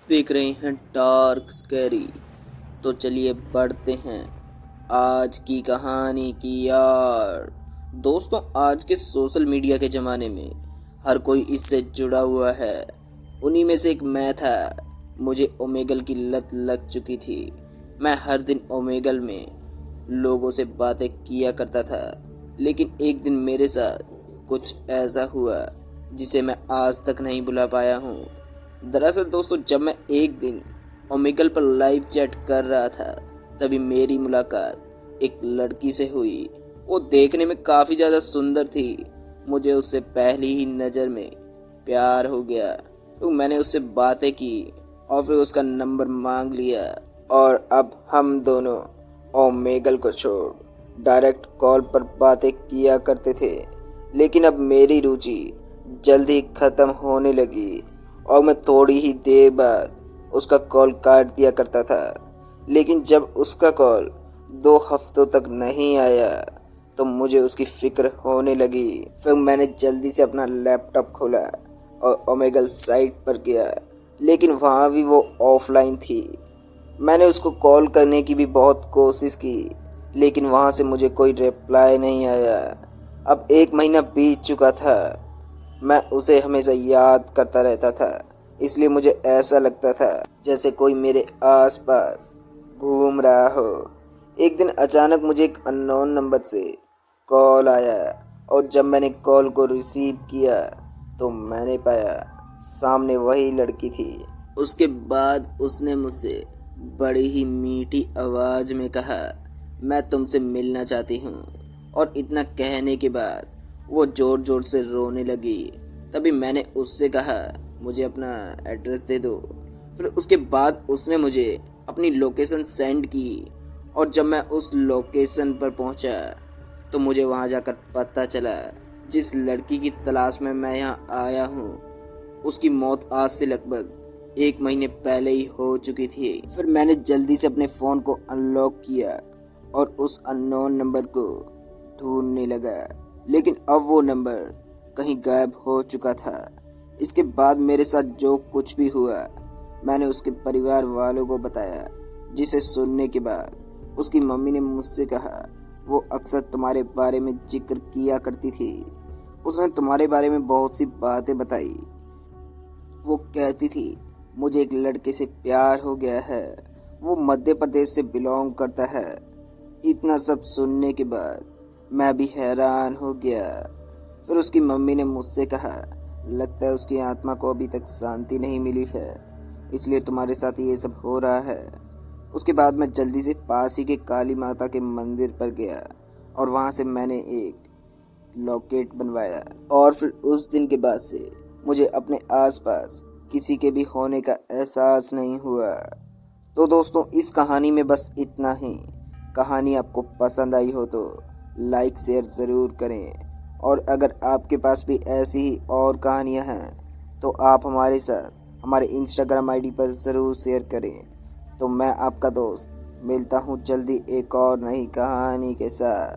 देख रहे हैं डार्क स्कैरी। तो चलिए बढ़ते हैं आज की कहानी की यार। दोस्तों, आज के सोशल मीडिया के ज़माने में हर कोई इससे जुड़ा हुआ है। उन्हीं में से एक मैं था। मुझे ओमेगल की लत लग चुकी थी। मैं हर दिन ओमेगल में लोगों से बातें किया करता था, लेकिन एक दिन मेरे साथ कुछ ऐसा हुआ जिसे मैं आज तक नहीं भुला पाया हूँ। दरअसल दोस्तों, जब मैं एक दिन ओमेगल पर लाइव चैट कर रहा था, तभी मेरी मुलाकात एक लड़की से हुई। वो देखने में काफ़ी ज़्यादा सुंदर थी। मुझे उससे पहली ही नज़र में प्यार हो गया। तो मैंने उससे बातें की और फिर उसका नंबर मांग लिया। और अब हम दोनों ओमेगल को छोड़ डायरेक्ट कॉल पर बातें किया करते थे। लेकिन अब मेरी रुचि जल्द ही ख़त्म होने लगी और मैं थोड़ी ही देर बाद उसका कॉल काट दिया करता था। लेकिन जब उसका कॉल 2 हफ्तों तक नहीं आया तो मुझे उसकी फ़िक्र होने लगी। फिर मैंने जल्दी से अपना लैपटॉप खोला और ओमेगल साइट पर गया, लेकिन वहाँ भी वो ऑफलाइन थी। मैंने उसको कॉल करने की भी बहुत कोशिश की, लेकिन वहाँ से मुझे कोई रिप्लाई नहीं आया। अब 1 महीना बीत चुका था। मैं उसे हमेशा याद करता रहता था, इसलिए मुझे ऐसा लगता था जैसे कोई मेरे आसपास घूम रहा हो। एक दिन अचानक मुझे एक अननोन नंबर से कॉल आया और जब मैंने कॉल को रिसीव किया तो मैंने पाया सामने वही लड़की थी। उसके बाद उसने मुझसे बड़ी ही मीठी आवाज़ में कहा, मैं तुमसे मिलना चाहती हूँ। और इतना कहने के बाद वो ज़ोर ज़ोर से रोने लगी। तभी मैंने उससे कहा, मुझे अपना एड्रेस दे दो। फिर उसके बाद उसने मुझे अपनी लोकेशन सेंड की और जब मैं उस लोकेशन पर पहुंचा तो मुझे वहां जाकर पता चला जिस लड़की की तलाश में मैं यहाँ आया हूँ उसकी मौत आज से लगभग 1 महीने पहले ही हो चुकी थी। फिर मैंने जल्दी से अपने फ़ोन को अनलॉक किया और उस अननोन नंबर को ढूंढने लगा, लेकिन अब वो नंबर कहीं गायब हो चुका था। इसके बाद मेरे साथ जो कुछ भी हुआ मैंने उसके परिवार वालों को बताया, जिसे सुनने के बाद उसकी मम्मी ने मुझसे कहा, वो अक्सर तुम्हारे बारे में जिक्र किया करती थी। उसने तुम्हारे बारे में बहुत सी बातें बताई। वो कहती थी, मुझे एक लड़के से प्यार हो गया है, वो मध्य प्रदेश से बिलोंग करता है। इतना सब सुनने के बाद मैं भी हैरान हो गया। फिर उसकी मम्मी ने मुझसे कहा, लगता है उसकी आत्मा को अभी तक शांति नहीं मिली है, इसलिए तुम्हारे साथ ये सब हो रहा है। उसके बाद मैं जल्दी से पास ही के काली माता के मंदिर पर गया और वहाँ से मैंने एक लॉकेट बनवाया। और फिर उस दिन के बाद से मुझे अपने आसपास किसी के भी होने का एहसास नहीं हुआ। तो दोस्तों, इस कहानी में बस इतना ही। कहानी आपको पसंद आई हो तो लाइक शेयर ज़रूर करें, और अगर आपके पास भी ऐसी ही और कहानियाँ हैं तो आप हमारे साथ हमारे इंस्टाग्राम आईडी पर ज़रूर शेयर करें। तो मैं आपका दोस्त मिलता हूँ जल्दी एक और नई कहानी के साथ।